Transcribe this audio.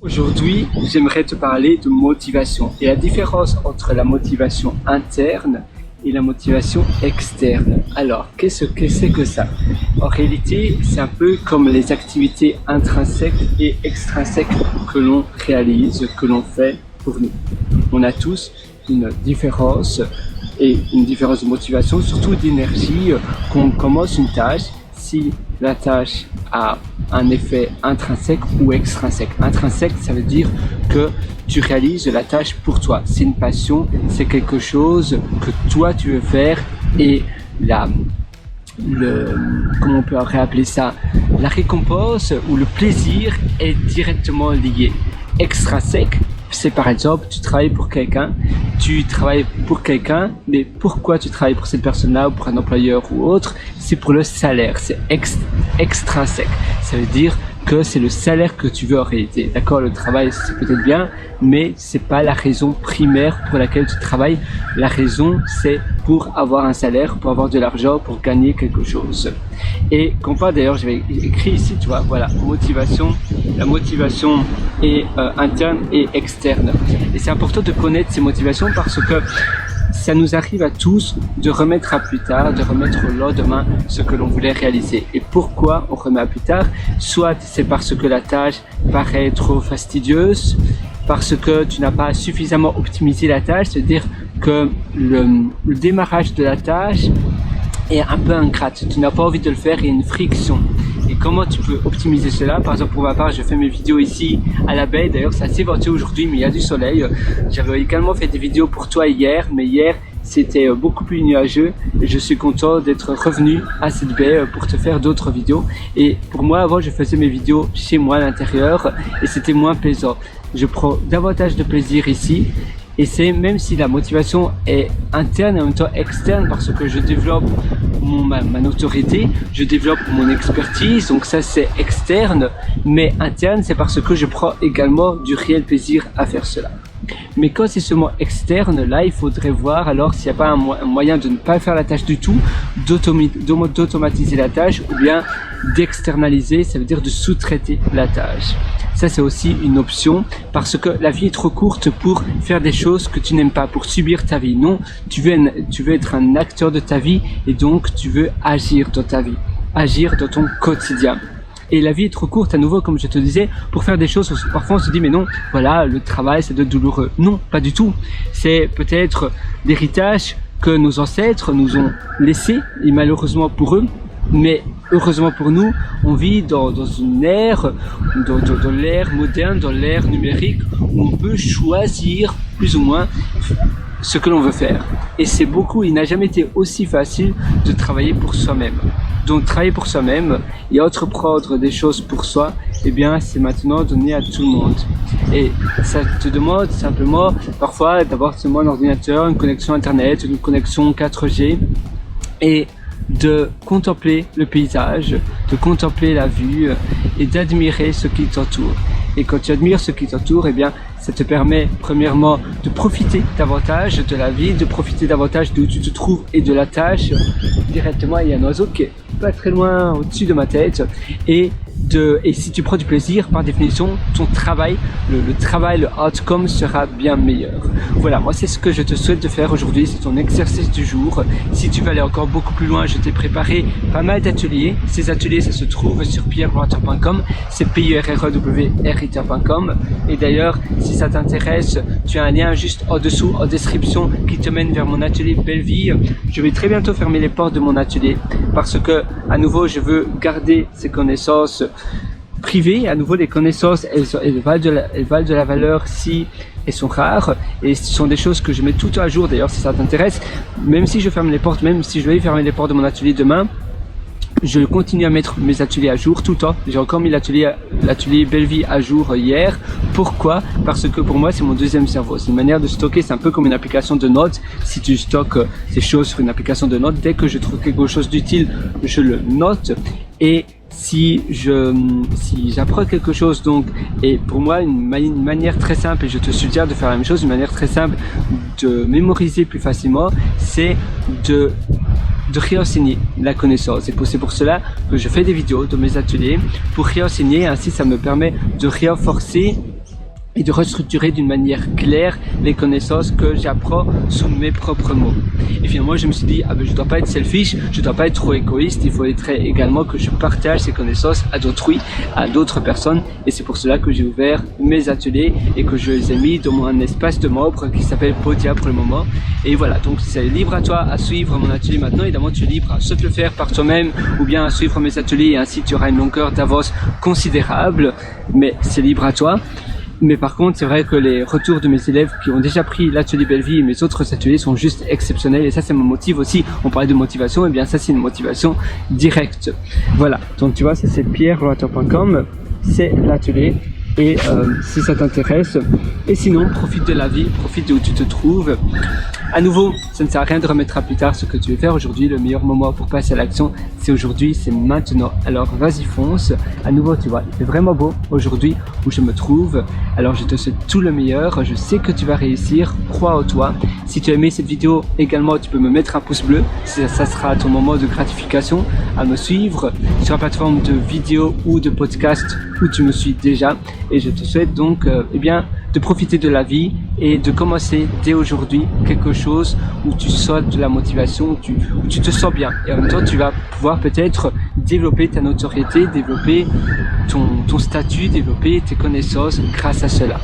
Aujourd'hui, j'aimerais te parler de motivation et la différence entre la motivation interne et la motivation externe. Alors, qu'est-ce que c'est que ça? En réalité, c'est un peu comme les activités intrinsèques et extrinsèques que l'on réalise, que l'on fait pour nous. On a tous une différence et une différence de motivation, surtout d'énergie, qu'on commence une tâche. Si la tâche a un effet intrinsèque ou extrinsèque. Intrinsèque, ça veut dire que tu réalises la tâche pour toi. C'est une passion, c'est quelque chose que toi tu veux faire et comment on peut réappeler ça, la récompense ou le plaisir est directement lié. Extrinsèque, c'est par exemple, tu travailles pour quelqu'un, mais pourquoi tu travailles pour cette personne-là ou pour un employeur ou autre? C'est pour le salaire, c'est extrinsèque. Ça veut dire que c'est le salaire que tu veux en réalité. D'accord, le travail c'est peut-être bien, mais c'est pas la raison primaire pour laquelle tu travailles. La raison c'est pour avoir un salaire, pour avoir de l'argent, pour gagner quelque chose. Et comme quoi d'ailleurs j'avais écrit ici, tu vois, voilà, motivation. La motivation est interne et externe. Et c'est important de connaître ces motivations parce que ça nous arrive à tous de remettre à plus tard, de remettre au lendemain ce que l'on voulait réaliser. Et pourquoi on remet à plus tard? Soit c'est parce que la tâche paraît trop fastidieuse, parce que tu n'as pas suffisamment optimisé la tâche, c'est-à-dire que le démarrage de la tâche est un peu ingrate. Tu n'as pas envie de le faire, il y a une friction. Et comment tu peux optimiser cela? Par exemple, pour ma part, je fais mes vidéos ici à la baie. D'ailleurs, c'est assez venteux aujourd'hui, mais il y a du soleil. J'avais également fait des vidéos pour toi hier, mais hier, c'était beaucoup plus nuageux. Et je suis content d'être revenu à cette baie pour te faire d'autres vidéos. Et pour moi, avant, je faisais mes vidéos chez moi à l'intérieur et c'était moins plaisant. Je prends davantage de plaisir ici. Et c'est même si la motivation est interne et en même temps externe parce que je développe ma notoriété, je développe mon expertise, donc ça c'est externe, mais interne c'est parce que je prends également du réel plaisir à faire cela. Mais quand c'est seulement externe, là il faudrait voir alors s'il n'y a pas un moyen de ne pas faire la tâche du tout, d'automatiser la tâche ou bien d'externaliser, ça veut dire de sous-traiter la tâche. Ça c'est aussi une option parce que la vie est trop courte pour faire des choses que tu n'aimes pas, pour subir ta vie. Non, tu veux être un acteur de ta vie et donc tu veux agir dans ta vie, agir dans ton quotidien. Et la vie est trop courte, à nouveau, comme je te disais, pour faire des choses où parfois on se dit mais non, voilà, le travail c'est de douloureux. Non, pas du tout. C'est peut-être l'héritage que nos ancêtres nous ont laissé et malheureusement pour eux. Mais heureusement pour nous, on vit dans une ère, dans l'ère moderne, dans l'ère numérique, où on peut choisir plus ou moins ce que l'on veut faire. Et c'est beaucoup, il n'a jamais été aussi facile de travailler pour soi-même. Donc travailler pour soi-même et entreprendre des choses pour soi, eh bien c'est maintenant donné à tout le monde. Et ça te demande simplement parfois d'avoir seulement un ordinateur, une connexion internet, une connexion 4G et de contempler le paysage, de contempler la vue et d'admirer ce qui t'entoure. Et quand tu admires ce qui t'entoure, eh bien, ça te permet premièrement de profiter davantage de la vie, de profiter davantage d'où tu te trouves et de la tâche. Directement, il y a un oiseau qui est pas très loin au-dessus de ma tête et si tu prends du plaisir, par définition, ton travail, le travail, le outcome sera bien meilleur. Voilà, moi c'est ce que je te souhaite de faire aujourd'hui, c'est ton exercice du jour. Si tu veux aller encore beaucoup plus loin, je t'ai préparé pas mal d'ateliers. Ces ateliers, ça se trouve sur pierrewriter.com, c'est pierrewriter.com. Et d'ailleurs, si ça t'intéresse, tu as un lien juste en dessous, en description, qui te mène vers mon atelier Belle Vie. Je vais très bientôt fermer les portes de mon atelier parce que, à nouveau, je veux garder ces connaissances privées. À nouveau, les connaissances, elles valent de la valeur si elles sont rares et ce sont des choses que je mets tout à jour. D'ailleurs, si ça t'intéresse, même si je ferme les portes, même si je vais fermer les portes de mon atelier demain, je continue à mettre mes ateliers à jour tout le temps. J'ai encore mis l'atelier Belle Vie à jour hier. Pourquoi? Parce que pour moi, c'est mon deuxième cerveau. C'est une manière de stocker, c'est un peu comme une application de notes. Si tu stockes ces choses sur une application de notes, dès que je trouve quelque chose d'utile, je le note. Et si j'apprends quelque chose, donc, et pour moi une manière très simple, et je te suggère de faire la même chose, une manière très simple de mémoriser plus facilement, c'est de réenseigner la connaissance. Et c'est pour cela que je fais des vidéos de mes ateliers pour réenseigner, ainsi ça me permet de renforcer et de restructurer d'une manière claire les connaissances que j'apprends sous mes propres mots. Et finalement, je me suis dit, je dois pas être selfish, je dois pas être trop égoïste, il faut être également que je partage ces connaissances à d'autrui, à d'autres personnes, et c'est pour cela que j'ai ouvert mes ateliers et que je les ai mis dans un espace de membres qui s'appelle Podia pour le moment. Et voilà, donc c'est libre à toi à suivre mon atelier maintenant. Évidemment, tu es libre à soit te le faire par toi-même ou bien à suivre mes ateliers, et ainsi tu auras une longueur d'avance considérable, mais c'est libre à toi. Mais par contre, c'est vrai que les retours de mes élèves qui ont déjà pris l'atelier Bellevie et mes autres ateliers sont juste exceptionnels, et ça me motive aussi. On parlait de motivation, et bien ça c'est une motivation directe. Voilà, donc tu vois, ça c'est pierreloator.com, c'est l'atelier. Et si ça t'intéresse, et sinon profite de la vie, profite de où tu te trouves. À nouveau, ça ne sert à rien de remettre à plus tard ce que tu veux faire aujourd'hui. Le meilleur moment pour passer à l'action, c'est aujourd'hui, c'est maintenant. Alors vas-y, fonce. À nouveau, tu vois, il fait vraiment beau aujourd'hui où je me trouve. Alors je te souhaite tout le meilleur. Je sais que tu vas réussir. Crois en toi. Si tu as aimé cette vidéo, également, tu peux me mettre un pouce bleu. Ça sera ton moment de gratification à me suivre sur la plateforme de vidéo ou de podcast où tu me suis déjà. Et je te souhaite donc, de profiter de la vie et de commencer dès aujourd'hui quelque chose où tu sens de la motivation, où tu te sens bien. Et en même temps, tu vas pouvoir peut-être développer ta notoriété, développer ton statut, développer tes connaissances grâce à cela.